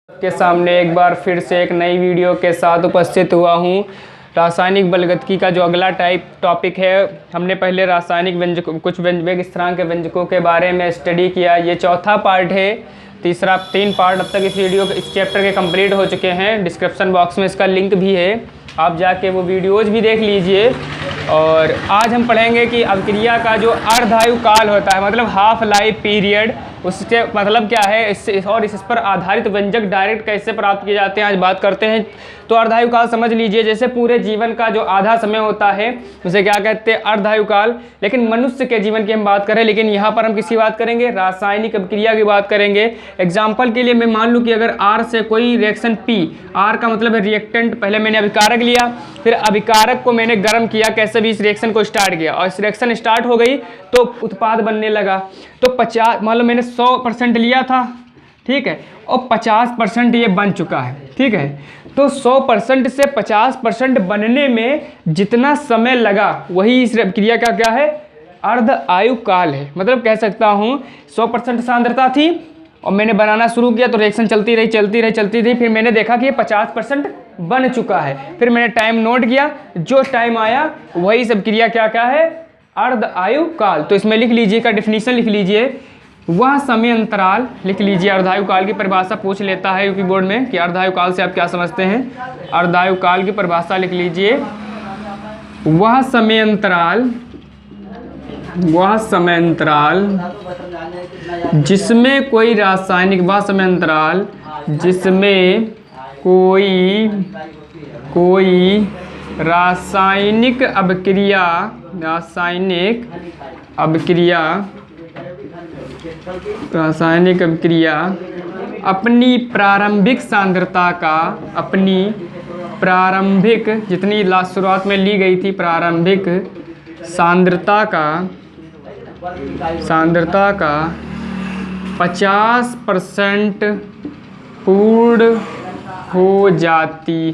के सामने एक बार फिर से एक नई वीडियो के साथ उपस्थित हुआ हूँ। रासायनिक बलगतकी का जो अगला टॉपिक है, हमने पहले रासायनिक व्यंजकों, कुछ वेग स्थिरांक के व्यंजकों के बारे में स्टडी किया। ये चौथा पार्ट है। तीन पार्ट अब तक इस चैप्टर के कंप्लीट हो चुके हैं। डिस्क्रिप्शन बॉक्स में इसका लिंक भी है, आप जाके वो वीडियोज़ भी देख लीजिए। और आज हम पढ़ेंगे कि अभिक्रिया का जो अर्धायु काल होता है, मतलब हाफ लाइफ पीरियड, उसके मतलब क्या है, इस पर आधारित व्यंजक डायरेक्ट कैसे प्राप्त किए जाते हैं, आज बात करते हैं। तो अर्धायु काल समझ लीजिए, जैसे पूरे जीवन का जो आधा समय होता है उसे क्या कहते हैं, अर्धायु काल। लेकिन मनुष्य के जीवन की हम बात करें, लेकिन यहाँ पर हम किसकी बात करेंगे, रासायनिक अभिक्रिया की बात करेंगे। एग्जाम्पल के लिए मैं मान लूँ कि अगर R से कोई रिएक्शन P, R का मतलब है रिएक्टेंट, पहले मैंने अभिकारक लिया, फिर अभिकारक को मैंने गर्म किया, कैसे भी इस रिएक्शन को स्टार्ट किया, और इस रिएक्शन स्टार्ट हो गई तो उत्पाद बनने लगा। तो 50 मान लो मैंने 100% लिया था, ठीक है, और 50% ये बन चुका है, ठीक है। तो 100% से 50% बनने में जितना समय लगा, वही इस क्रिया का क्या है, अर्ध आयु काल है। मतलब कह सकता हूँ 100% सांद्रता थी और मैंने बनाना शुरू किया तो रिएक्शन चलती रही, फिर मैंने देखा कि ये 50% बन चुका है, फिर मैंने टाइम नोट किया, जो टाइम आया वही सब क्रिया क्या है, अर्ध आयु काल। तो इसमें लिख लीजिए, का डेफिनेशन लिख लीजिए, वह समय अंतराल, लिख लीजिए। अर्धायु काल की परिभाषा पूछ लेता है यूपी बोर्ड में कि अर्धायु काल से आप क्या समझते हैं। अर्धायु काल की परिभाषा लिख लीजिए, वह समय अंतराल जिसमें कोई रासायनिक, वह समय अंतराल जिसमें कोई रासायनिक अभिक्रिया अपनी प्रारंभिक सांद्रता का, अपनी प्रारंभिक जितनी शुरुआत में ली गई थी, प्रारंभिक सांद्रता का 50% पूर्ण हो जाती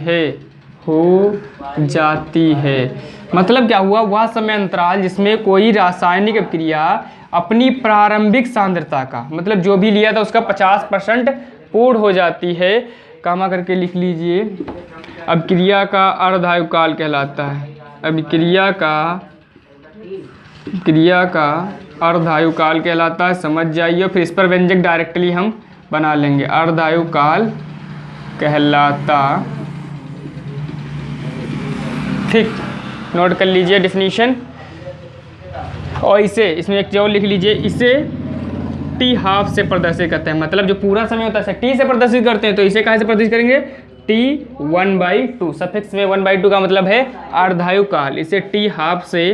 है। मतलब क्या हुआ, वह समय अंतराल जिसमें कोई रासायनिक अभिक्रिया अपनी प्रारंभिक सांद्रता का, मतलब जो भी लिया था उसका 50% पूर्ण हो जाती है, कामा करके लिख लीजिए, अभिक्रिया का अर्धायु काल कहलाता है। अभिक्रिया का अर्धायु काल कहलाता है, समझ जाइए। फिर इस पर व्यंजक डायरेक्टली हम बना लेंगे, अर्धायु काल कहलाता, ठीक, नोट कर लीजिए डेफिनेशन। और इसमें एक जो लिख लीजिए, इसे T हाफ से प्रदर्शित करते हैं, मतलब जो पूरा समय होता है T से प्रदर्शित करते हैं, तो इसे कहाँ से प्रदर्शित करेंगे, T 1/2, सफिक्स में 1/2 का मतलब है अर्धायु काल, इसे T हाफ से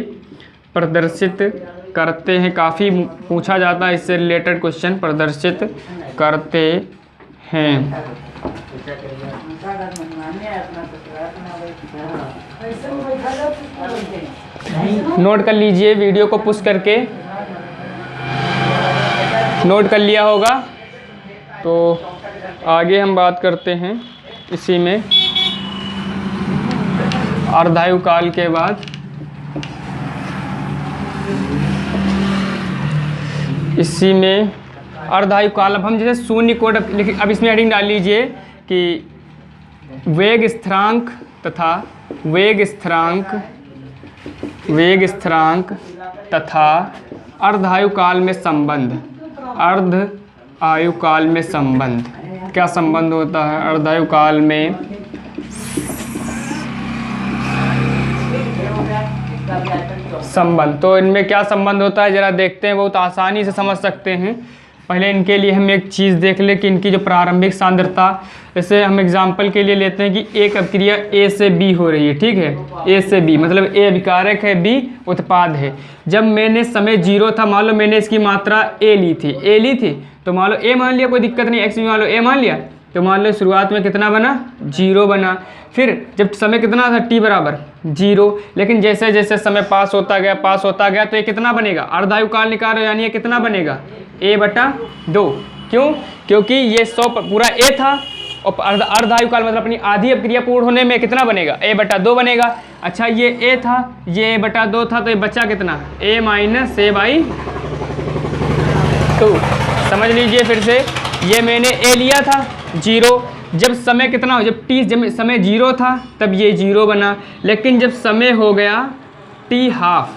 प्रदर्शित करते हैं। काफ़ी पूछा जाता है इससे रिलेटेड क्वेश्चन, प्रदर्शित करते हैं। नोट कर लीजिए, वीडियो को पुश करके नोट कर लिया होगा। तो आगे हम बात करते हैं इसी में, अर्धायु काल के बाद इसी में अर्धायु काल, अब हम जैसे शून्य कोड अब इसमें हेडिंग डाल लीजिए कि वेग स्थिरांक तथा अर्धायु काल में संबंध, अर्धायु काल में संबंध, क्या संबंध होता है अर्धायु काल में, संबंध। तो इनमें क्या संबंध होता है जरा देखते हैं, बहुत आसानी से समझ सकते हैं। पहले इनके लिए हम एक चीज़ देख लें कि इनकी जो प्रारंभिक सांद्रता, जैसे हम एग्जांपल के लिए लेते हैं कि एक अभिक्रिया A से B हो रही है, ठीक है, A से B, मतलब A अभिकारक है, B उत्पाद है। जब मैंने समय 0 था, मान लो मैंने इसकी मात्रा A ली थी, तो मान लो A मान लिया, कोई दिक्कत नहीं, X भी मान लो A मान लिया, तो मान लो शुरुआत में कितना बना, 0 बना। फिर जब समय कितना था, T बराबर 0, लेकिन जैसे जैसे समय पास होता गया तो ये कितना बनेगा, अर्धायु काल निकालो, यानी ये कितना बनेगा, A/2। क्यों, क्योंकि ये 100 पूरा A था और अर्धायु काल मतलब अपनी आधी अभिक्रिया पूर्ण होने में कितना बनेगा, A/2 बनेगा। अच्छा ये A था, ये A/2 था, तो ये बचा कितना, A - A/2। समझ लीजिए फिर से, ये मैंने A लिया था, जीरो। जब समय कितना हो, जब टी जब समय जीरो था तब ये जीरो बना, लेकिन जब समय हो गया टी हाफ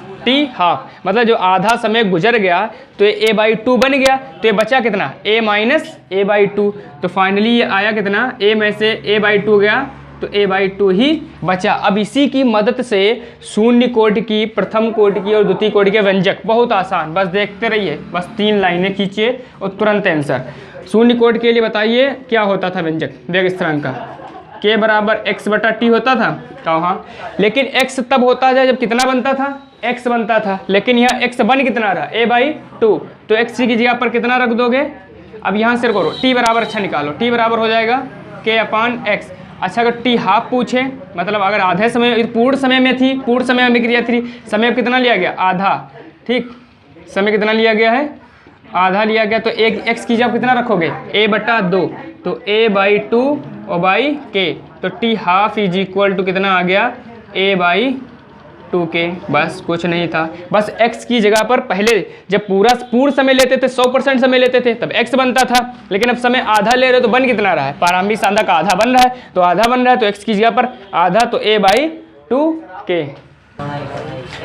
मतलब जो आधा समय गुजर गया तो ये a बाई टू बन गया, तो ये बचा कितना a minus A by two. तो फाइनली ये आया कितना, a में से a बाई टू गया तो a बाई टू ही बचा। अब इसी की मदद से शून्य कोटि की, प्रथम कोटि की और द्वितीय कोटि के व्यंजक, बहुत आसान, बस देखते रहिए, बस 3 लाइनें खींचिए और तुरंत आंसर। शून्य कोटि के लिए बताइए क्या होता था व्यंजक वेग स्थिरांक का, k बराबर x बटा t होता था, कहाँ, लेकिन x तब होता है जब कितना बनता था, x बनता था, लेकिन यहाँ x बन कितना रहा, a बाई टू, तो x की जगह पर कितना रख दोगे, अब यहाँ से करो t बराबर, अच्छा निकालो, t बराबर हो जाएगा k अपान x। अच्छा अगर t हाफ पूछे, मतलब अगर आधे समय, पूर्ण समय में थी, पूर्ण समय में क्रिया थी, समय कितना लिया गया, आधा, ठीक, समय कितना लिया गया है, आधा लिया गया, तो एक x की जगह कितना रखोगे, a बटा दो, तो a बाई टू और बाई k, तो t half is equal to कितना आ गया, a बाई टू के। बस कुछ नहीं था, बस x की जगह पर पहले जब पूर्ण समय लेते थे, 100% समय लेते थे तब x बनता था, लेकिन अब समय आधा ले रहे हो तो बन कितना रहा है, प्रारंभिक सांद्रता का आधा बन रहा है, तो आधा बन रहा है तो x की जगह पर आधा, तो a बाई टू के।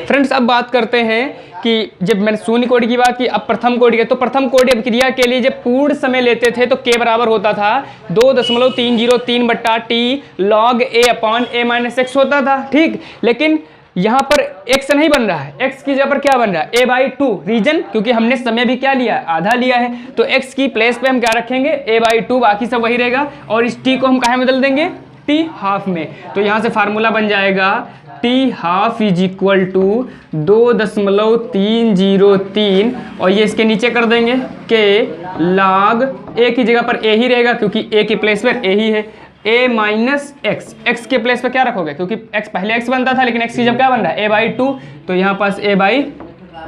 फ्रेंड्स अब बात करते हैं कि जब मैंने शून्य कोटि की बात की, अब प्रथम कोटि की, तो प्रथम कोटि अभिक्रिया के लिए जब पूर्ण समय लेते थे तो k बराबर होता था 2.303 बट्टा T log a upon a minus x होता था, ठीक, लेकिन यहाँ पर x नहीं बन रहा है, x की जगह पर क्या बन रहा है, a बाई टू, रीजन क्योंकि हमने समय भी क्या लिया है, आधा लिया है, तो x की प्लेस पे हम क्या रखेंगे, a बाई टू, बाकी सब वही रहेगा, और इस t को हम कहाँ बदल देंगे, t हाफ में, तो यहाँ से फार्मूला बन जाएगा t half is equal to 2.303, और ये इसके नीचे कर देंगे k log a की जगह पर a ही रहेगा क्योंकि a की प्लेस पर a ही है, a माइनस एक्स, x के प्लेस पर क्या रखोगे, क्योंकि x पहले x बनता था लेकिन x की जब क्या बन रहा है, a बाई टू, तो यहाँ पास a बाई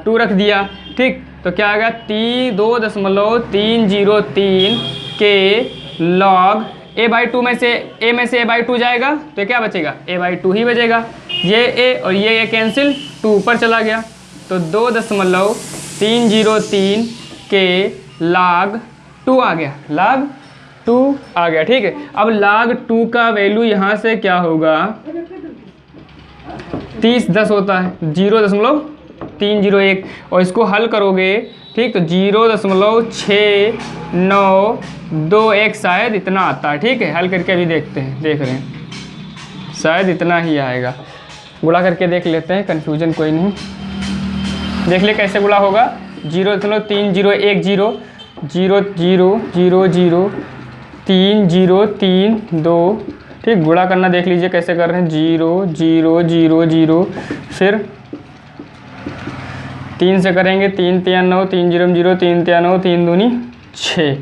टू रख दिया, ठीक, तो क्या आ गया t 2.303 के लॉग a बाई टू में से a बाई टू जाएगा तो क्या बचेगा, a बाई टू ही बचेगा, ये a और ये a कैंसिल, 2 ऊपर चला गया, तो 2.303 के लॉग 2 आ गया, लॉग 2 आ गया, ठीक है। अब log 2 का वैल्यू यहाँ से क्या होगा, 30 होता है, 0.301, और इसको हल करोगे, ठीक, तो 0.6921 शायद इतना आता है, ठीक है, हल करके अभी देखते हैं, देख रहे हैं शायद इतना ही आएगा, गुणा करके देख लेते हैं, कन्फ्यूजन कोई नहीं, देख ले कैसे गुणा होगा, 0.3010 0.3003 ठीक, गुणा करना देख लीजिए कैसे कर रहे हैं, 0 फिर 3 से करेंगे, 3 3 9, 3 0 0, 3 3 9, 3 दूनी 6,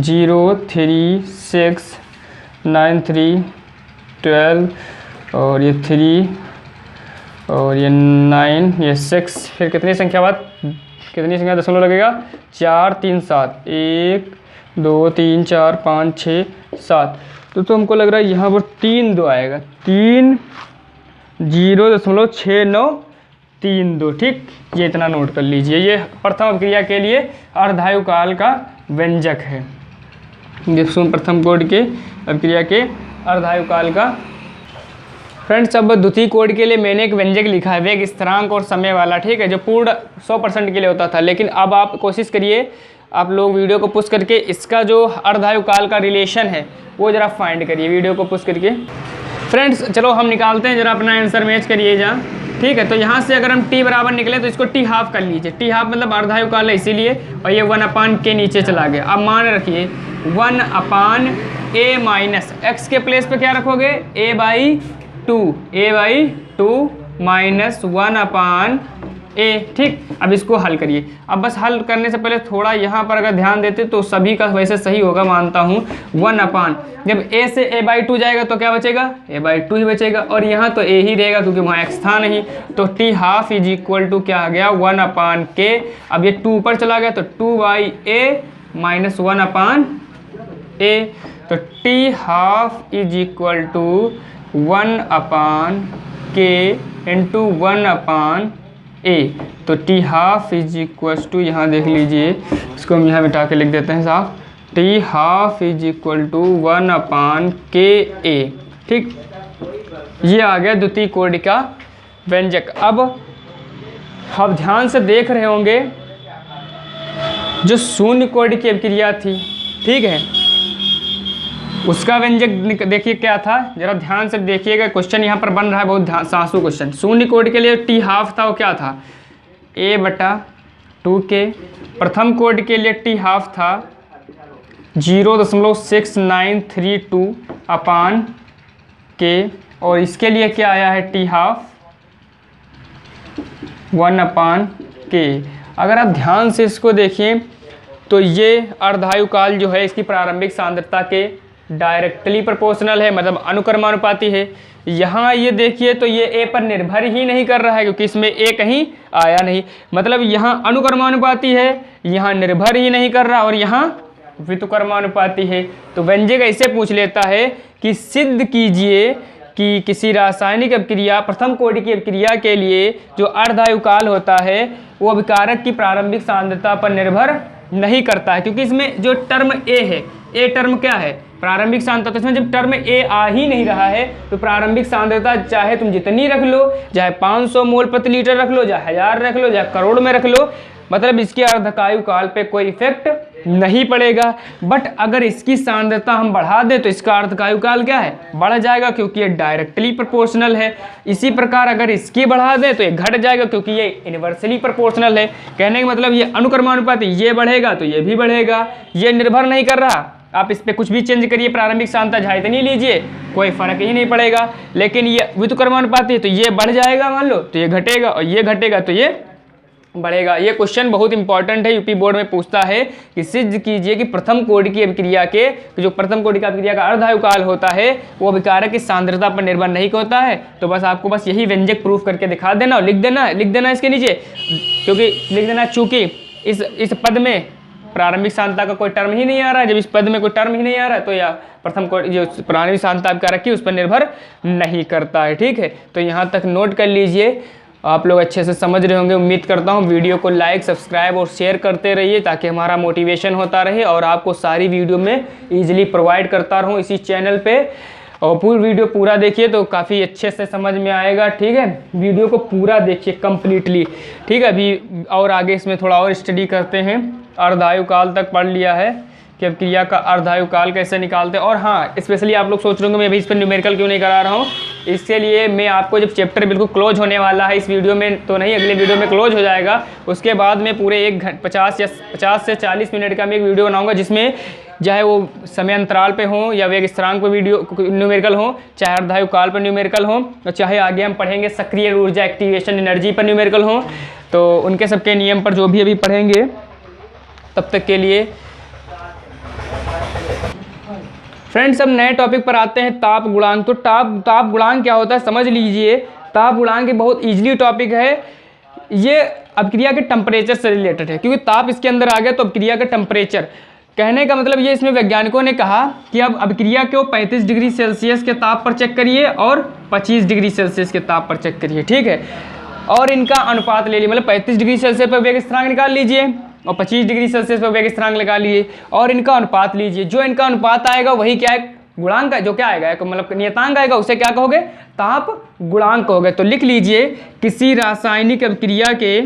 0 3 6 9 3 12, और ये 3 और ये 9, ये 6, फिर कितनी संख्या बाद, कितनी संख्या दशमलव लगेगा, 4 3 7, 1 2 3 4 5 6 7, तो हमको लग रहा है यहाँ पर 3 2 आएगा, 0.6932, ठीक, ये इतना नोट कर लीजिए, ये प्रथम अभिक्रिया के लिए अर्धायुकाल का व्यंजक है, ये प्रथम कोटि के अभिक्रिया के अर्धायुकाल का। फ्रेंड्स अब द्वितीय कोटि के लिए मैंने एक व्यंजक लिखा है, वेग स्थिरांक और समय वाला, ठीक है, जो पूर्ण 100% के लिए होता था, लेकिन अब आप कोशिश करिए, आप लोग वीडियो को पुश करके इसका जो अर्धायुकाल का रिलेशन है वो जरा फाइंड करिए, वीडियो को पुश करके। फ्रेंड्स चलो हम निकालते हैं, जरा अपना आंसर मैच करिए जा, ठीक है, तो यहाँ से अगर हम t बराबर निकले तो इसको t हाफ कर लीजिए, t हाफ मतलब अर्धायुकाल है इसीलिए, और ये 1 अपान के नीचे चला गया, अब मान रखिए 1 अपान a माइनस एक्स के प्लेस पे क्या रखोगे, a by to minus 1 upon a, ठीक, अब इसको हल करिए। अब बस हल करने से पहले थोड़ा यहाँ पर अगर ध्यान देते तो सभी का वैसे सही होगा मानता हूँ, 1 अपान, जब a से a बाई टू जाएगा तो क्या बचेगा, a बाई टू ही बचेगा, और यहाँ तो a ही रहेगा क्योंकि वहाँ x था नहीं, तो t half is equal to क्या आ गया, 1 अपान k, अब ये 2 ऊपर चला गया तो 2 by a minus 1 upon a, तो t half is equal to 1 upon k into 1 upon a, तो t half is equal to, यहाँ देख लीजिए, इसको हम यहाँ मिटा के लिख देते हैं साफ, T half is equal to 1/KA। ठीक, ये आ गया द्वितीय कोटि का व्यंजक। अब आप ध्यान से देख रहे होंगे जो शून्य कोटि की अभिक्रिया थी, ठीक है, उसका व्यंजक देखिए क्या था, जरा ध्यान से देखिएगा। क्वेश्चन यहाँ पर बन रहा है बहुत सासू क्वेश्चन। शून्य कोटि के लिए टी हाफ था, वो क्या था, A/2K। प्रथम कोटि के लिए टी हाफ था 0.6932/K, और इसके लिए क्या आया है, टी हाफ 1/K। अगर आप ध्यान से इसको देखें तो ये अर्धायुकाल जो है इसकी प्रारंभिक सांद्रता के डायरेक्टली प्रोपोर्शनल है, मतलब अनुक्रमानुपाती है। यहाँ ये देखिए तो ये ए पर निर्भर ही नहीं कर रहा है, क्योंकि इसमें ए कहीं आया नहीं, मतलब यहाँ अनुक्रमानुपाती है, यहाँ निर्भर ही नहीं कर रहा, और यहाँ व्युत्क्रमानुपाती है। तो व्यंजक ऐसे पूछ लेता है कि सिद्ध कीजिए कि किसी रासायनिक अभिक्रिया, प्रथम कोटि की अभिक्रिया के लिए जो अर्धायुकाल होता है वो अभिकारक की प्रारंभिक सांद्रता पर निर्भर नहीं करता है, क्योंकि इसमें जो टर्म ए है, ए टर्म क्या है, प्रारंभिक सांद्रता। इसमें जब टर्म ए आ ही नहीं रहा है तो प्रारंभिक सांद्रता चाहे तुम जितनी रख लो, चाहे 500 मोल प्रति लीटर रख लो, चाहे 1000 रख लो, चाहे करोड़ में रख लो, मतलब इसके अर्धकायुकाल पे कोई इफेक्ट नहीं पड़ेगा। बट अगर इसकी सांद्रता हम बढ़ा दें तो इसका अर्धकायुकाल क्या है, बढ़ जाएगा, क्योंकि ये डायरेक्टली प्रोपोर्शनल है। इसी प्रकार अगर इसकी बढ़ा दें तो ये घट जाएगा, क्योंकि ये इनवर्सली प्रोपोर्शनल है। कहने का मतलब ये अनुक्रमानुपाती, ये बढ़ेगा तो ये भी बढ़ेगा, ये निर्भर नहीं कर रहा। आप इस पर कुछ भी चेंज करिए, प्रारंभिक सांद्रता जहाँ इतनी लीजिए कोई फर्क ही नहीं पड़ेगा। लेकिन ये व्युत्क्रमानुपाती है तो ये बढ़ जाएगा मान लो, तो ये घटेगा, और ये घटेगा तो ये बढ़ेगा। ये क्वेश्चन बहुत इंपॉर्टेंट है, यूपी बोर्ड में पूछता है कि सिद्ध कीजिए कि प्रथम कोटि की अभिक्रिया के, जो प्रथम कोटि का अभिक्रिया का अर्धायुकाल होता है वो अभिकारक की सांद्रता पर निर्भर नहीं होता है। तो बस आपको बस यही व्यंजक प्रूफ करके दिखा देना और लिख देना इसके नीचे, क्योंकि लिख देना चूंकि इस पद में प्रारंभिक सांद्रता का कोई टर्म ही नहीं आ रहा है। जब इस पद में कोई टर्म ही नहीं आ रहा है तो या प्रथम कोटि जो प्रारंभिक सांद्रता अभिकारक की उस पर निर्भर नहीं करता है। ठीक है, तो यहाँ तक नोट कर लीजिए। आप लोग अच्छे से समझ रहे होंगे, उम्मीद करता हूँ। वीडियो को लाइक, सब्सक्राइब और शेयर करते रहिए ताकि हमारा मोटिवेशन होता रहे और आपको सारी वीडियो में ईजिली प्रोवाइड करता रहूँ इसी चैनल पे। और पूरी वीडियो पूरा देखिए तो काफ़ी अच्छे से समझ में आएगा। ठीक है, वीडियो को पूरा देखिए कंप्लीटली। ठीक है, अभी और आगे इसमें थोड़ा और स्टडी करते हैं। अर्धायुकाल तक पढ़ लिया है कि अभिक्रिया का अर्धायुकाल कैसे निकालते हैं। और हाँ, स्पेशली आप लोग सोच रहे होंगे मैं अभी इस पर न्यूमेरिकल क्यों नहीं करा रहा हूँ। इसके लिए मैं आपको जब चैप्टर बिल्कुल क्लोज होने वाला है, इस वीडियो में तो नहीं, अगले वीडियो में क्लोज हो जाएगा, उसके बाद मैं पूरे 50 से 40 मिनट का मैं एक वीडियो बनाऊंगा जिसमें चाहे वो समय अंतराल पे हो या वेग स्थिरांक पर वीडियो न्यूमेरिकल हो, चाहे अर्धायुकाल पर न्यूमेरिकल हो, और चाहे आगे हम पढ़ेंगे सक्रिय ऊर्जा एक्टिवेशन एनर्जी पर न्यूमेरिकल हो, तो उनके सबके नियम पर जो भी अभी पढ़ेंगे। तब तक के लिए फ्रेंड्स, अब नए टॉपिक पर आते हैं, ताप गुणांक। तो ताप गुणांक क्या होता है समझ लीजिए। ताप गुणांक एक बहुत इजीली टॉपिक है। ये अभिक्रिया के टेम्परेचर से रिलेटेड है, क्योंकि ताप इसके अंदर आ गया तो अभिक्रिया का टेम्परेचर। कहने का मतलब ये, इसमें वैज्ञानिकों ने कहा कि अब अभिक्रिया को 35 डिग्री सेल्सियस के ताप पर चेक करिए और 25 डिग्री सेल्सियस के ताप पर चेक करिए। ठीक है, और इनका अनुपात ले लीजिए, मतलब 35 डिग्री सेल्सियस पर वेग स्थिरांक निकाल लीजिए और 25 डिग्री सेल्सियस पर वेग स्थिरांक लगा लिए और इनका अनुपात लीजिए। जो इनका अनुपात आएगा वही क्या है, गुणांक है। जो क्या आएगा, मतलब नियतांक आएगा, उसे क्या कहोगे, ताप गुणांक कहोगे। तो लिख लीजिए, किसी रासायनिक अभिक्रिया के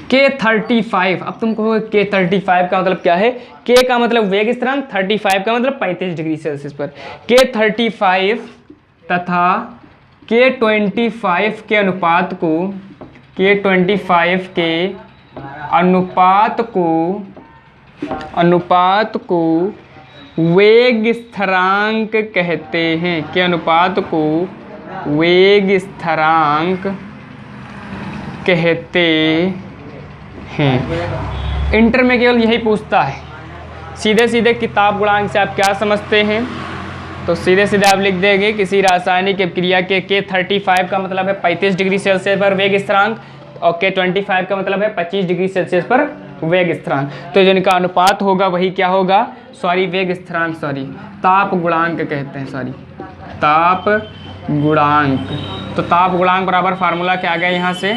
K35। अब तुम कहोगे K35 का मतलब क्या है। K का मतलब वेग स्थिरांक, 35 का मतलब 35 डिग्री सेल्सियस पर। K35 तथा K25 के अनुपात को वेग स्थिरांक कहते हैं। के अनुपात को वेग स्थिरांक कहते हैं। इंटर में केवल यही पूछता है। सीधे किताब गुणांक से आप क्या समझते हैं, तो सीधे आप लिख देंगे किसी रासायनिक अभिक्रिया के K35 का मतलब है 35 डिग्री सेल्सियस पर वेग स्थिरांक और K25 का मतलब है 25 डिग्री सेल्सियस पर वेग स्थिरांक। तो जो इनका अनुपात होगा वही क्या होगा, वेग स्थिरांक ताप गुणांक कहते हैं। ताप गुणांक। तो ताप गुणांक बराबर फार्मूला क्या आ गया यहाँ से,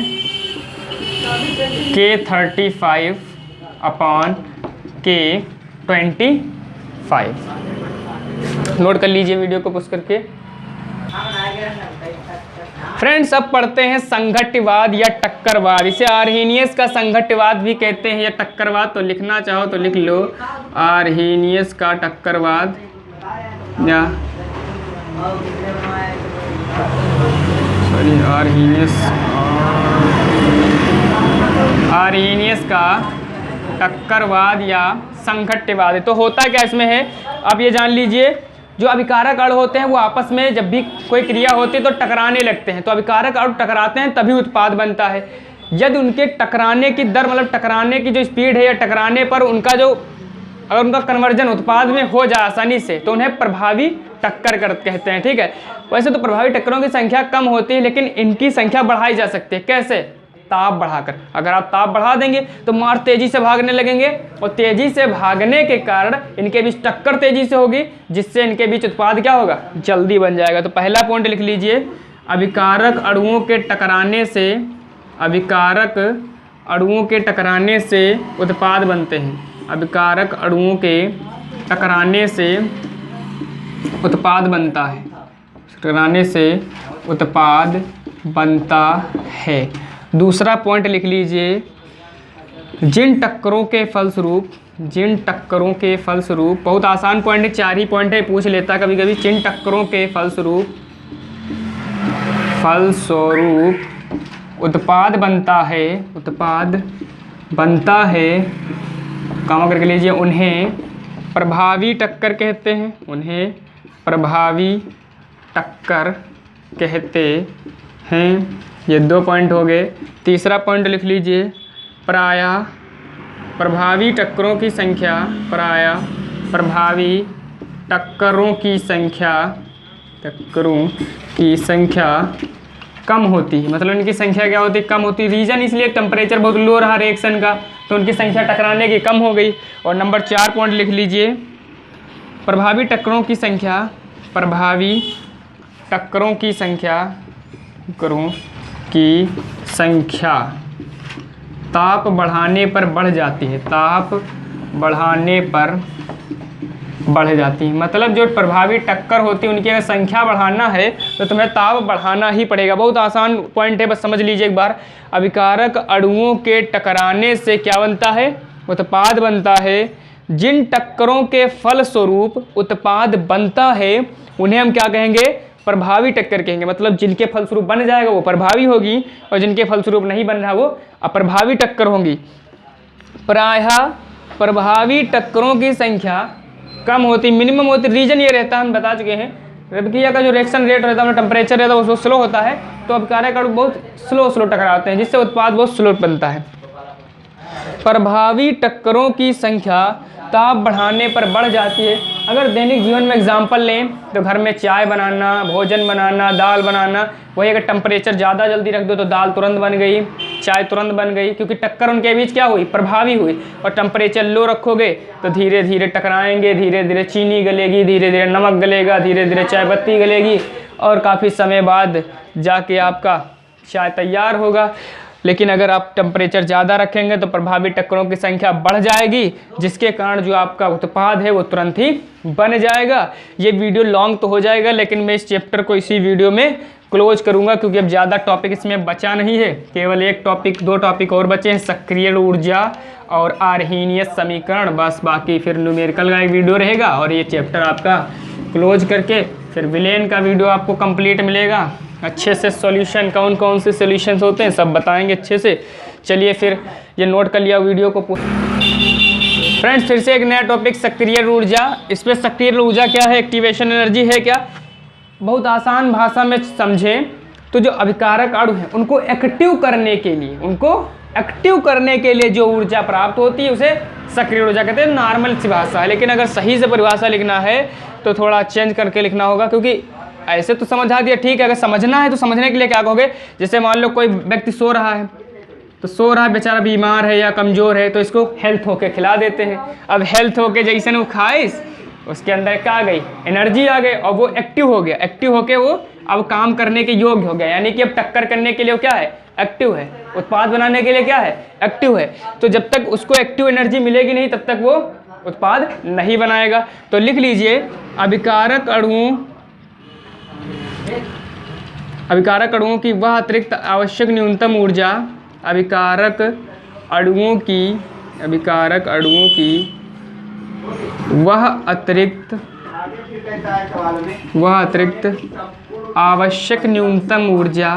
K35 अपॉन K25। नोट कर लीजिए वीडियो को पुश करके। फ्रेंड्स अब पढ़ते हैं संघट्यवाद या टक्करवाद। इसे आर्हेनियस का संघट्यवाद भी कहते हैं या टक्करवाद, तो लिखना चाहो तो लिख लो आर्हेनियस का टक्करवाद या सॉरी आर्हेनियस का टक्करवाद या संघट्यवाद। तो होता क्या इसमें है, आप ये जान लीजिए, जो अभिकारक अणु होते हैं वो आपस में जब भी कोई क्रिया होती है तो टकराने लगते हैं। तो अभिकारक अणु टकराते हैं तभी उत्पाद बनता है। यदि उनके टकराने की दर मतलब टकराने की जो स्पीड है या टकराने पर उनका जो अगर उनका कन्वर्जन उत्पाद में हो जाए आसानी से तो उन्हें प्रभावी टक्कर कहते हैं। ठीक है, वैसे तो प्रभावी टक्करों की संख्या कम होती है लेकिन इनकी संख्या बढ़ाई जा सकती है। कैसे? ताप बढ़ाकर। अगर आप ताप बढ़ा देंगे तो मार तेजी से भागने लगेंगे और तेजी से भागने के कारण इनके बीच टक्कर तेजी से होगी, जिससे इनके बीच उत्पाद क्या होगा, जल्दी बन जाएगा। तो पहला पॉइंट लिख लीजिए, अभिकारक अणुओं के टकराने से अभिकारक अणुओं के टकराने से उत्पाद बनते हैं। अभिकारक अणुओं के टकराने से उत्पाद बनता है, टकराने से उत्पाद बनता है। दूसरा पॉइंट लिख लीजिए, जिन टक्करों के फलस्वरूप बहुत आसान पॉइंट है, 4 ही पॉइंट है, पूछ लेता कभी कभी। जिन टक्करों के फलस्वरूप उत्पाद बनता है, काम करके लीजिए, उन्हें प्रभावी टक्कर कहते हैं। उन्हें प्रभावी टक्कर कहते हैं। ये 2 पॉइंट हो गए। तीसरा पॉइंट लिख लीजिए, प्रायः प्रभावी टक्करों की संख्या कम होती है। मतलब इनकी संख्या क्या होती है, कम होती है। रीजन इसलिए टेम्परेचर बहुत लो रहा रिएक्शन का, तो उनकी संख्या टकराने की कम हो गई। और नंबर 4 पॉइंट लिख लीजिए, प्रभावी टक्करों की संख्या ताप बढ़ाने पर बढ़ जाती है। मतलब जो प्रभावी टक्कर होती है उनकी अगर संख्या बढ़ाना है तो तुम्हें ताप बढ़ाना ही पड़ेगा। बहुत आसान पॉइंट है, बस समझ लीजिए एक बार। अभिकारक अणुओं के टकराने से क्या बनता है, उत्पाद बनता है। जिन टक्करों के फलस्वरूप उत्पाद बनता है उन्हें हम क्या कहेंगे, प्रभावी टक्कर कहेंगे। मतलब जिनके फलस्वरूप बन जाएगा वो प्रभावी होगी और जिनके फलस्वरूप नहीं बन रहा वो अप्रभावी टक्कर होंगी। प्रायः प्रभावी टक्करों की संख्या कम होती, मिनिमम होती। रीजन ये रहता है, हम बता चुके हैं, प्रतिक्रिया का जो रिएक्शन रेट रहता है, टेम्परेचर रहता है, वो स्लो होता है। तो अभिकारक अणु बहुत स्लो टकराते हैं, जिससे उत्पाद बहुत स्लो बनता है। प्रभावी टक्करों की संख्या ताप बढ़ाने पर बढ़ जाती है। अगर दैनिक जीवन में एग्जाम्पल लें तो घर में चाय बनाना, भोजन बनाना, दाल बनाना, वही अगर टेम्परेचर ज़्यादा जल्दी रख दो तो दाल तुरंत बन गई, चाय तुरंत बन गई, क्योंकि टक्कर उनके बीच क्या हुई, प्रभावी हुई। और टेम्परेचर लो रखोगे तो धीरे धीरे टकराएंगे, धीरे धीरे चीनी गलेगी, धीरे धीरे नमक गलेगा, धीरे धीरे चाय पत्ती गलेगी और काफ़ी समय बाद जाके आपका चाय तैयार होगा। लेकिन अगर आप टेम्परेचर ज़्यादा रखेंगे तो प्रभावी टक्करों की संख्या बढ़ जाएगी, जिसके कारण जो आपका उत्पाद है वो तुरंत ही बन जाएगा। ये वीडियो लॉन्ग तो हो जाएगा लेकिन मैं इस चैप्टर को इसी वीडियो में क्लोज करूंगा, क्योंकि अब ज़्यादा टॉपिक इसमें बचा नहीं है। केवल 2 टॉपिक और बचे हैं, सक्रिय ऊर्जा और आर्हेनियस समीकरण। बस बाकी फिर न्यूमेरिकल का एक वीडियो रहेगा और ये चैप्टर आपका क्लोज करके फिर विलेन का वीडियो आपको कंप्लीट मिलेगा। अच्छे से सॉल्यूशन, कौन कौन से सॉल्यूशंस होते हैं सब बताएंगे अच्छे से। चलिए फिर ये नोट कर लिया वीडियो को। फ्रेंड्स फिर से एक नया टॉपिक, सक्रिय ऊर्जा। इस पर सक्रिय ऊर्जा क्या है, एक्टिवेशन एनर्जी है क्या। बहुत आसान भाषा में समझें तो जो अभिकारक अणु हैं उनको एक्टिव करने के लिए जो ऊर्जा प्राप्त होती है उसे सक्रिय ऊर्जा कहते हैं। नॉर्मल सी भाषा है, लेकिन अगर सही से परिभाषा लिखना है तो थोड़ा चेंज करके लिखना होगा, क्योंकि ऐसे तो समझा दिया ठीक है। अगर समझना है तो समझने के लिए क्या कहोगे, जैसे मान लो कोई व्यक्ति सो रहा है, तो सो रहा है बेचारा, बीमार है या कमज़ोर है, तो इसको हेल्थ होके खिला देते हैं। अब हेल्थ होके जैसे वो खाइस उसके अंदर क्या आ गई, एनर्जी आ गई और वो एक्टिव हो गया। एक्टिव होके वो अब काम करने के योग्य हो गया, यानी कि अब टक्कर करने के लिए वो क्या है, एक्टिव है। उत्पाद बनाने के लिए क्या है, एक्टिव है। तो जब तक उसको एक्टिव एनर्जी मिलेगी नहीं तब तक वो उत्पाद नहीं बनाएगा। तो लिख लीजिए अभिकारक अणुओं की वह अतिरिक्त आवश्यक न्यूनतम ऊर्जा, अभिकारक अणुओं की वह अतिरिक्त आवश्यक न्यूनतम ऊर्जा,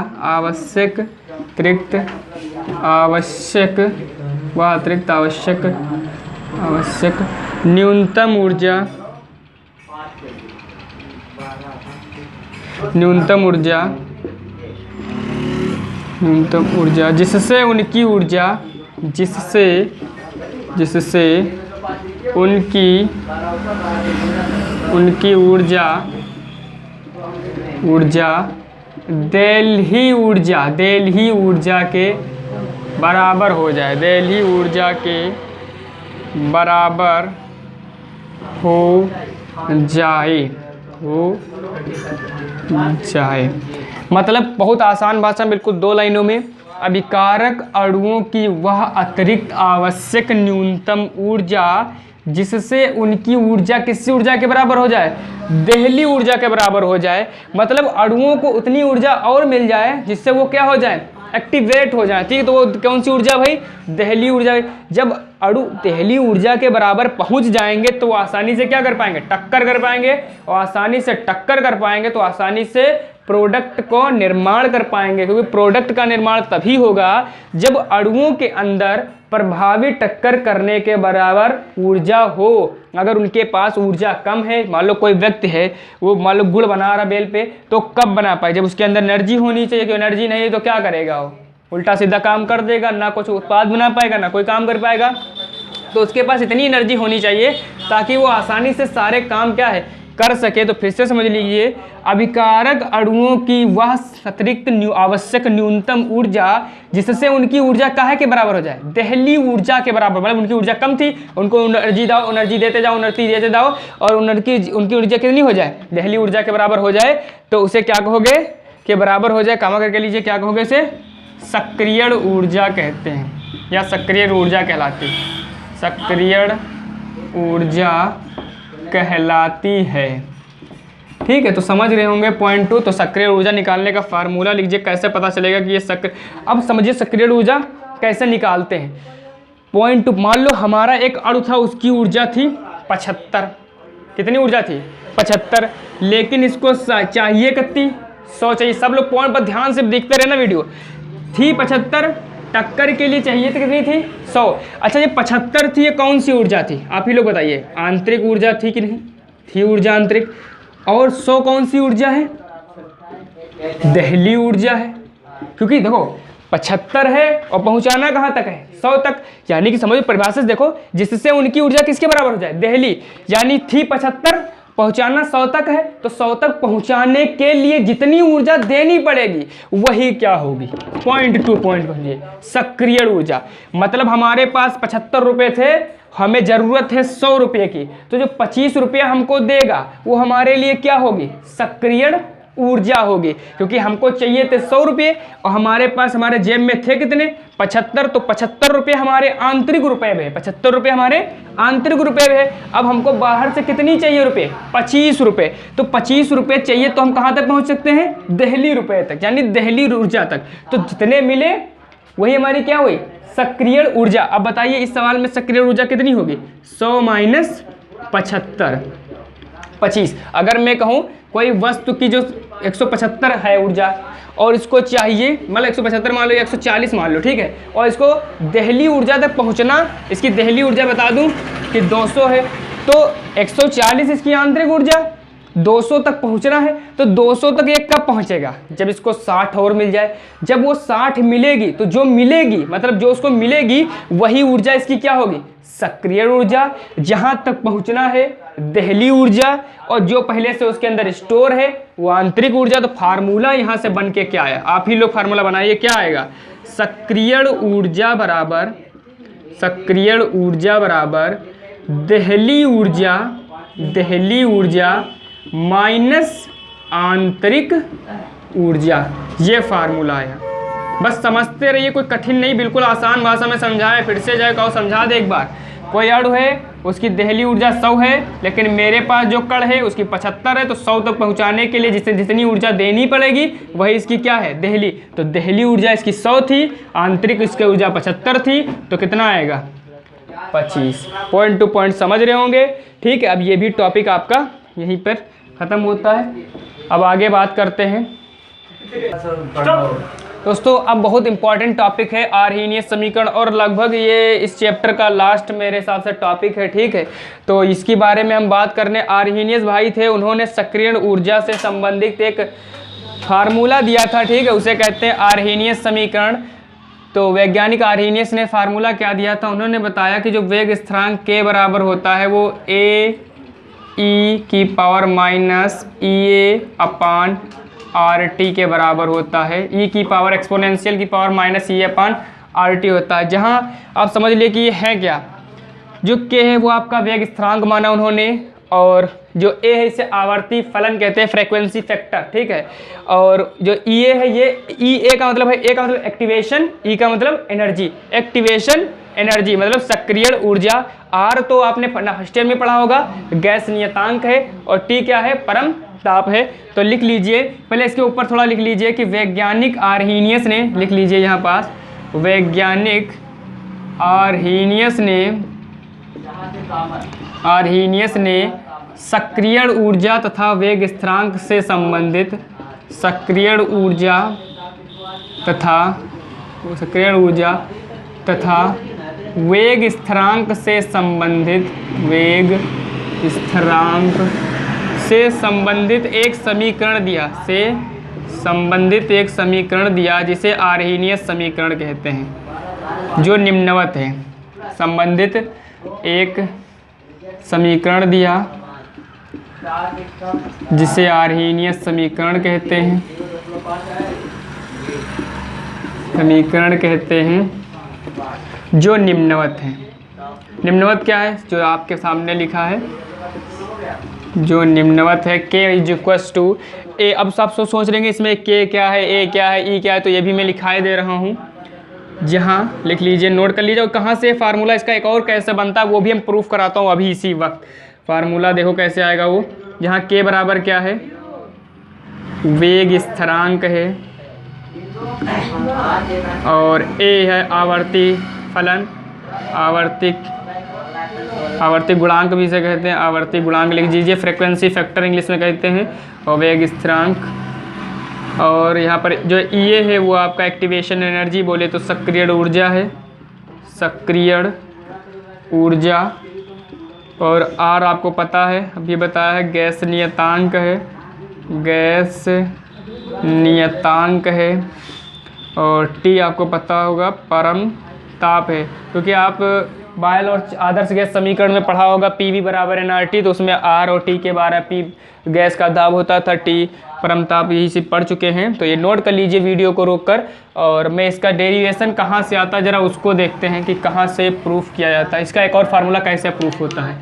न्यूनतम ऊर्जा जिससे उनकी ऊर्जा देल्ही ऊर्जा के बराबर हो जाए, मतलब बहुत आसान भाषा, बिल्कुल 2 लाइनों में, अभिकारक अणुओं की वह अतिरिक्त आवश्यक न्यूनतम ऊर्जा जिससे उनकी ऊर्जा किस ऊर्जा के बराबर हो जाए, देहली ऊर्जा के बराबर हो जाए। मतलब अणुओं को उतनी ऊर्जा और मिल जाए जिससे वो क्या हो जाए, एक्टिवेट हो जाए। ठीक है, तो वो कौन सी ऊर्जा भाई, देहली ऊर्जा। जब अणु देहली ऊर्जा के बराबर पहुंच जाएंगे तो वो आसानी से क्या कर पाएंगे, टक्कर कर पाएंगे, और आसानी से टक्कर कर पाएंगे तो आसानी से प्रोडक्ट को निर्माण कर पाएंगे। क्योंकि प्रोडक्ट का निर्माण तभी होगा जब अणुओं के अंदर प्रभावी टक्कर करने के बराबर ऊर्जा हो। अगर उनके पास ऊर्जा कम है, मान लो कोई व्यक्ति है वो मान लो गुड़ बना रहा बेल पे, तो कब बना पाए, जब उसके अंदर एनर्जी होनी चाहिए। कि एनर्जी नहीं है तो क्या करेगा, वो उल्टा सीधा काम कर देगा, ना कुछ उत्पाद बना पाएगा ना कोई काम कर पाएगा। तो उसके पास इतनी एनर्जी होनी चाहिए ताकि वो आसानी से सारे काम क्या है, कर सके। तो फिर से समझ लीजिए, अभिकारक अणुओं की वह अतिरिक्त आवश्यक न्यूनतम ऊर्जा जिससे उनकी ऊर्जा काहे के बराबर हो जाए, देहली ऊर्जा के बराबर। मतलब उनकी ऊर्जा कम थी, उनको एनर्जी देते जाओ और उनकी ऊर्जा कितनी हो जाए, देहली ऊर्जा के बराबर हो जाए। तो उसे क्या कहोगे कि बराबर हो जाए, कामा करके लीजिए, क्या कहोगे इसे, सक्रिय ऊर्जा कहते हैं या सक्रिय ऊर्जा कहलाती है, सक्रिय ऊर्जा कहलाती है। ठीक है, तो समझ रहे होंगे पॉइंट 2। तो सक्रिय ऊर्जा निकालने का फार्मूला लिखिए, कैसे पता चलेगा कि ये सक्रिय। अब समझिए सक्रिय ऊर्जा कैसे निकालते हैं। पॉइंट 2, मान लो हमारा एक अणु था, उसकी ऊर्जा थी 75। कितनी ऊर्जा थी, 75। लेकिन इसको चाहिए कितनी, 100 चाहिए। सब लोग पॉइंट पर ध्यान से देखते रहना वीडियो। थी 75, टक्कर के लिए चाहिए तो कितनी थी, 100। अच्छा, ये 75 थी, ये कौन सी ऊर्जा थी, आप ही लोग बताइए। आंतरिक ऊर्जा थी कि नहीं थी, ऊर्जा आंतरिक। और 100 कौन सी ऊर्जा है, देहली ऊर्जा है। क्योंकि देखो 75 है और पहुंचाना कहाँ तक है, 100 तक। यानी कि समझो परिभाषा से देखो, जिससे उनकी ऊर्जा किसके बराबर हो जाए, देहली। यानी थी 75, पहुंचाना 100 तक है, तो 100 तक पहुंचाने के लिए जितनी ऊर्जा देनी पड़ेगी वही क्या होगी। पॉइंट 2 पॉइंट बनिए, सक्रिय ऊर्जा। मतलब हमारे पास 75 रुपए थे, हमें जरूरत है 100 रुपये की, तो जो 25 रुपया हमको देगा वो हमारे लिए क्या होगी, सक्रिय ऊर्जा होगी। क्योंकि हमको चाहिए थे 100 रुपये और हमारे पास हमारे जेब में थे कितने, 75। तो 75 रुपये हमारे आंतरिक रुपए में, 75 रुपये हमारे आंतरिक रुपए में है। अब हमको बाहर से कितनी चाहिए रुपये, 25 रुपये। तो 25 रुपये चाहिए तो हम कहाँ तक पहुँच सकते हैं, देहली रुपये तक, यानी देहली ऊर्जा तक। तो जितने मिले वही हमारी क्या हुई, सक्रिय ऊर्जा। अब बताइए इस सवाल में सक्रिय ऊर्जा कितनी होगी, 100 माइनस 75, 25। अगर मैं कहूँ कोई वस्तु की जो 175 है ऊर्जा और इसको चाहिए, मतलब 175 मान लो या 140 मान लो, ठीक है, और इसको देहली ऊर्जा तक पहुंचना, इसकी देहली ऊर्जा बता दूं कि 200 है, तो 140 इसकी आंतरिक ऊर्जा, 200 तक पहुंचना है। तो 200 तक ये कब पहुंचेगा, जब इसको 60 और मिल जाए। जब वो 60 मिलेगी तो जो मिलेगी, मतलब जो उसको मिलेगी वही ऊर्जा इसकी क्या होगी, सक्रिय ऊर्जा। जहां तक पहुंचना है देहली ऊर्जा, और जो पहले से उसके अंदर स्टोर है वो आंतरिक ऊर्जा। तो फार्मूला यहां से बन के क्या आया, आप ही लोग फार्मूला बनाइए, क्या आएगा, सक्रिय ऊर्जा बराबर देहली ऊर्जा देहली ऊर्जा माइनस आंतरिक ऊर्जा, ये फार्मूला है। बस समझते रहिए, कोई कठिन नहीं, बिल्कुल आसान भाषा में समझाए। फिर से जाए कहो समझा दे एक बार। कोई अणु है, उसकी देहली ऊर्जा 100 है, लेकिन मेरे पास जो कण है उसकी 75 है, तो 100 तक पहुंचाने के लिए जितनी ऊर्जा देनी पड़ेगी वही इसकी क्या है, देहली। तो देहली ऊर्जा इसकी 100 थी, आंतरिक इसकी ऊर्जा 75 थी, तो कितना आएगा 25। पॉइंट टू पॉइंट समझ रहे होंगे। ठीक है, अब ये भी टॉपिक आपका यहीं पर ख़त्म होता है। अब आगे बात करते हैं दोस्तों। अब बहुत इंपॉर्टेंट टॉपिक है आर्हीनियस समीकरण, और लगभग ये इस चैप्टर का लास्ट मेरे हिसाब से टॉपिक है। ठीक है, तो इसके बारे में हम बात करने। आर्हीनियस भाई थे, उन्होंने सक्रियण ऊर्जा से संबंधित एक फार्मूला दिया था। ठीक है, उसे कहते हैं आर्हीनियस समीकरण। तो वैज्ञानिक आर्हीनियस ने फार्मूला क्या दिया था, उन्होंने बताया कि जो वेग स्थिरांक के बराबर होता है वो ए ई की पावर माइनस ई ए अपान आर टी के बराबर होता है। ई की पावर एक्सपोनेंशियल की पावर माइनस ई अपान आर टी होता है। जहाँ आप समझ लिए कि ये है क्या, जो के है वो आपका वेग स्थिरांक माना उन्होंने, और जो ए है इसे आवर्ती फलन कहते हैं, फ्रीक्वेंसी फैक्टर। ठीक है, और जो ई ए है, ये ई ए का मतलब है, ए का मतलब एक्टिवेशन, ई का मतलब एनर्जी, एक्टिवेशन एनर्जी मतलब सक्रियण ऊर्जा। आर तो आपने फर्स्ट ईयर में पढ़ा होगा, गैस नियतांक है, और टी क्या है, परम ताप है। तो लिख लीजिए, पहले इसके ऊपर थोड़ा लिख लीजिए कि वैज्ञानिक आर्हीनियस ने, लिख लीजिए यहाँ पास, वैज्ञानिक आर्हीनियस ने सक्रियण ऊर्जा तथा वेग स्थिरांक से संबंधित सक्रियण ऊर्जा तथा वेग स्थिरांक से संबंधित एक समीकरण दिया, जिसे आर्हीनियस समीकरण कहते हैं, जो निम्नवत है। संबंधित एक समीकरण दिया जिसे आर्हीनियस समीकरण कहते हैं, जो निम्नवत है। निम्नवत क्या है, जो आपके सामने लिखा है, जो निम्नवत है। k इज इक्वल्स टू ए। अब सब सोच रहे हैं इसमें k क्या है, a क्या है, e क्या है, तो ये भी मैं लिखाई दे रहा हूँ। जहाँ लिख लीजिए, नोट कर लीजिए। और कहाँ से फार्मूला इसका एक और कैसे बनता है वो भी हम प्रूफ कराता हूँ अभी इसी वक्त। फार्मूला देखो कैसे आएगा वो, जहाँ k बराबर क्या है, वेग स्थिरांक है, और a है आवर्ती फलन, आवर्ती गुणांक भी इसे कहते हैं, आवर्ती गुणांक लिख दीजिए, फ्रीक्वेंसी फैक्टर इंग्लिश में कहते हैं, और वेग स्थिरांक। और यहाँ पर जो ई है वो आपका एक्टिवेशन एनर्जी बोले तो सक्रियण ऊर्जा है, सक्रियण ऊर्जा। और आर आपको पता है, अभी बताया है, गैस नियतांक है, गैस नियतांक है। और टी आपको पता होगा, परम ताप है, क्योंकि आप बायल और आदर्श गैस समीकरण में पढ़ा होगा पी बराबर एनआरटी, तो उसमें आर और टी के बारे में, पी गैस का दाब होता था, टी परमताप, यही से पढ़ चुके हैं। तो ये नोट कर लीजिए वीडियो को रोककर। और मैं इसका डेरिवेशन कहाँ से आता है ज़रा उसको देखते हैं कि कहाँ से प्रूफ किया जाता है, इसका एक और फार्मूला कैसे प्रूफ होता है।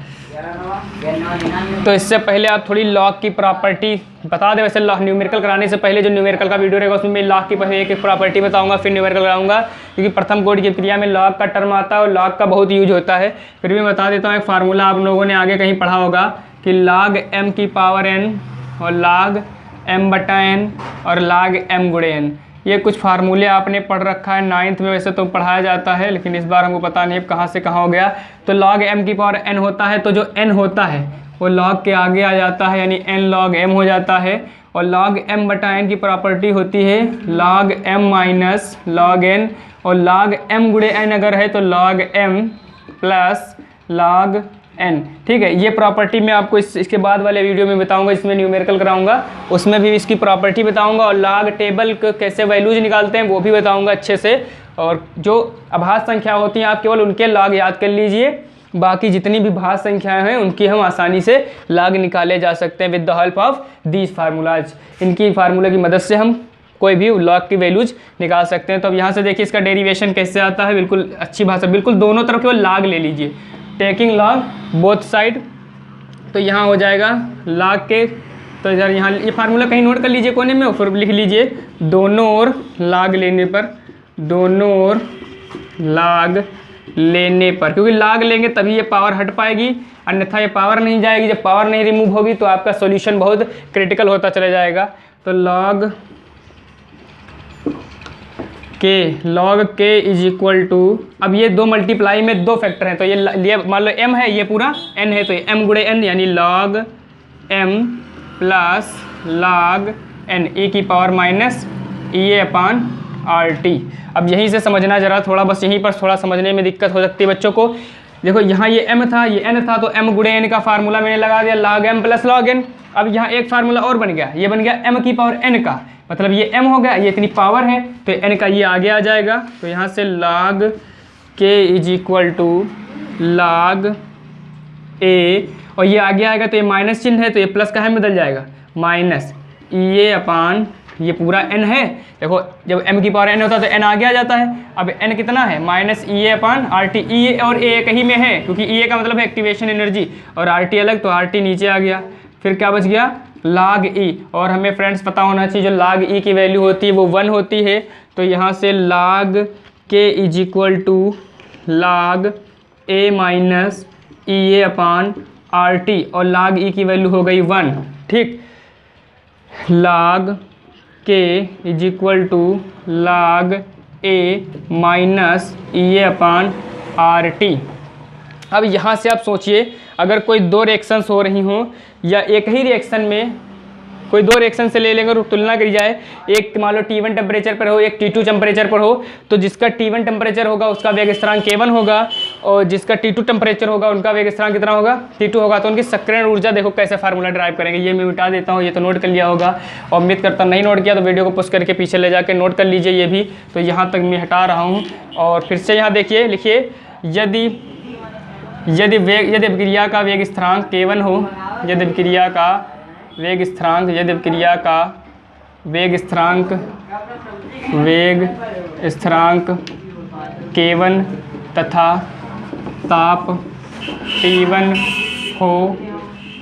तो इससे पहले आप थोड़ी लॉग की प्रॉपर्टी बता दें। वैसे न्यूमेरिकल कराने से पहले जो न्यूमेरिकल का वीडियो रहेगा उसमें मैं लॉग की पहले एक प्रॉपर्टी बताऊंगा, फिर न्यूमेरिकल कराऊंगा, क्योंकि प्रथम कोटि की क्रिया में लॉग का टर्म आता है और लॉग का बहुत यूज होता है। फिर भी बता देता हूँ, एक फार्मूला आप लोगों ने आगे कहीं पढ़ा होगा कि log m की पावर n और log m बटा n और log m गुणे n। ये कुछ फार्मूले आपने पढ़ रखा है 9th में, वैसे तो पढ़ाया जाता है, लेकिन इस बार हमको पता नहीं कहाँ से कहाँ हो गया। तो log m की पावर n होता है, तो जो n होता है वो log के आगे आ जाता है, यानी n log m हो जाता है। और log m बटा n की प्रॉपर्टी होती है log m minus log n, और log m गुणे n अगर है तो log m plus log n। ठीक है, ये प्रॉपर्टी मैं आपको इसके बाद वाले वीडियो में बताऊंगा, इसमें न्यूमेरिकल कराऊंगा, उसमें भी इसकी प्रॉपर्टी बताऊंगा, और log टेबल कैसे वैल्यूज निकालते हैं वो भी बताऊंगा अच्छे से। और जो अभाज्य संख्या होती हैं आप केवल उनके log याद कर लीजिए, बाकी जितनी भी भाज्य संख्याएं हैं उनकी हम आसानी से log निकाले जा सकते हैं with the help of these formulas. इनकी फार्मूला की मदद से हम कोई भी log की वैल्यूज निकाल सकते हैं। तो अब यहाँ से देखिए इसका डेरिवेशन कैसे आता है, बिल्कुल अच्छी भाषा, बिल्कुल दोनों तरफ केवल log ले लीजिए, टेकिंग log बोथ साइड। तो यहाँ हो जाएगा log के, तो इधर यहाँ ये फार्मूला कहीं नोट कर लीजिए कोने में और फिर लिख लीजिए दोनों ओर log लेने पर, दोनों ओर log लेने पर, क्योंकि log लेंगे तभी ये पावर हट पाएगी, अन्यथा ये पावर नहीं जाएगी। जब पावर नहीं रिमूव होगी तो आपका सॉल्यूशन बहुत क्रिटिकल होता चला जाएगा। तो log के इज इक्वल टू, अब ये दो मल्टीप्लाई में दो फैक्टर हैं, तो ये मान लो m है, ये पूरा n है, तो ये m गुणे n यानी log m plus log n e की power minus e upon RT। अब यहीं से समझना जरा थोड़ा, बस यहीं पर थोड़ा समझने में दिक्कत हो सकती है बच्चों को। देखो यहाँ ये m था, ये n था, तो m गुणे n का फार्मूला मैंने लगा दिया log m plus log n। अब यहाँ एक फार्मूला और बन गया, ये बन गया m की पावर n का, मतलब ये m हो गया, ये इतनी पावर है तो n का ये आगे आ जाएगा। तो यहाँ से log k is equal to log a, और ये आगे आएगा तो ये माइनस चिन्ह है तो ये प्लस का है बदल जाएगा, माइनस e अपान, ये पूरा n है। देखो जब m की पावर n होता है तो n आगे आ जाता है। अब n कितना है, minus e upon RT। e और a एक ही में है, क्योंकि e का मतलब है एक्टिवेशन एनर्जी और RT अलग, तो RT नीचे आ गया। फिर क्या बच गया, log e। और हमें फ्रेंड्स पता होना चाहिए जो log e की वैल्यू होती है वो 1 होती है। तो यहाँ से log k is equal to log a minus e upon RT, और log e की वैल्यू हो गई 1। ठीक, log k is equal to log a minus e upon RT। अब यहाँ से आप सोचिए, अगर कोई दो रिएक्शंस हो रही हों या एक ही रिएक्शन में कोई दो रिएक्शन से ले लेंगे और तुलना करी जाए, एक मान लो T1 टेम्परेचर पर हो, एक T2 टेम्परेचर पर हो, तो जिसका T1 टेम्परेचर होगा उसका वेग स्थिरांक K1 होगा और जिसका T2 टेम्परेचर होगा उनका वेग स्थिरांक कितना होगा, T2 होगा। तो उनकी सक्रियण ऊर्जा देखो कैसे फार्मूला ड्राइव करेंगे, ये मैं मिटा देता हूँ, ये तो नोट कर लिया होगा। और उम्मीद करता नहीं नोट किया तो वीडियो को पुश करके पीछे ले जाकर नोट कर लीजिए ये भी। तो यहाँ तक मैं हटा रहा हूँ और फिर से यहाँ देखिए, लिखिए यदि अभिक्रिया का वेग स्थिरांक K1 हो, यदि अभिक्रिया का वेग स्थिरांक K1 तथा ताप T1 हो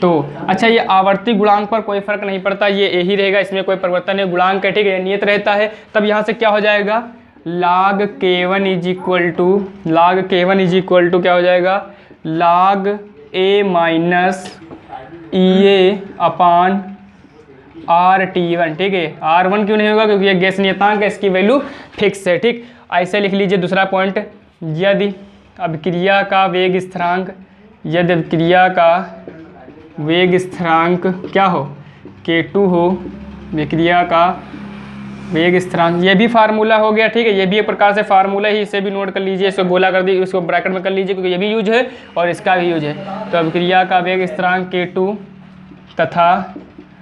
तो, अच्छा ये आवर्ती गुणांक पर कोई फर्क नहीं पड़ता, ये यही रहेगा, इसमें कोई परिवर्तन नहीं, गुणांक है, ठीक है, नियत रहता है। तब यहाँ से क्या हो जाएगा, log K1 is equal to क्या हो जाएगा, log a minus E upon RT1। ठीक है, R1 क्यों नहीं होगा, क्योंकि ये गैस नियतांक है, इसकी वैल्यू फिक्स है। ठीक, ऐसे लिख लीजिए। दूसरा पॉइंट, यदि अभिक्रिया का वेग स्थिरांक क्या हो, K2 हो, अभिक्रिया का वेग स्थिरांक, ये भी फार्मूला हो गया। ठीक है, ये भी एक प्रकार से फार्मूला ही, इसे भी नोट कर लीजिए, इसको गोला कर दीजिए, इसको ब्रैकेट में कर लीजिए, क्योंकि ये भी यूज है और इसका भी यूज है। तो अभिक्रिया का वेग स्थिरांक K2 तथा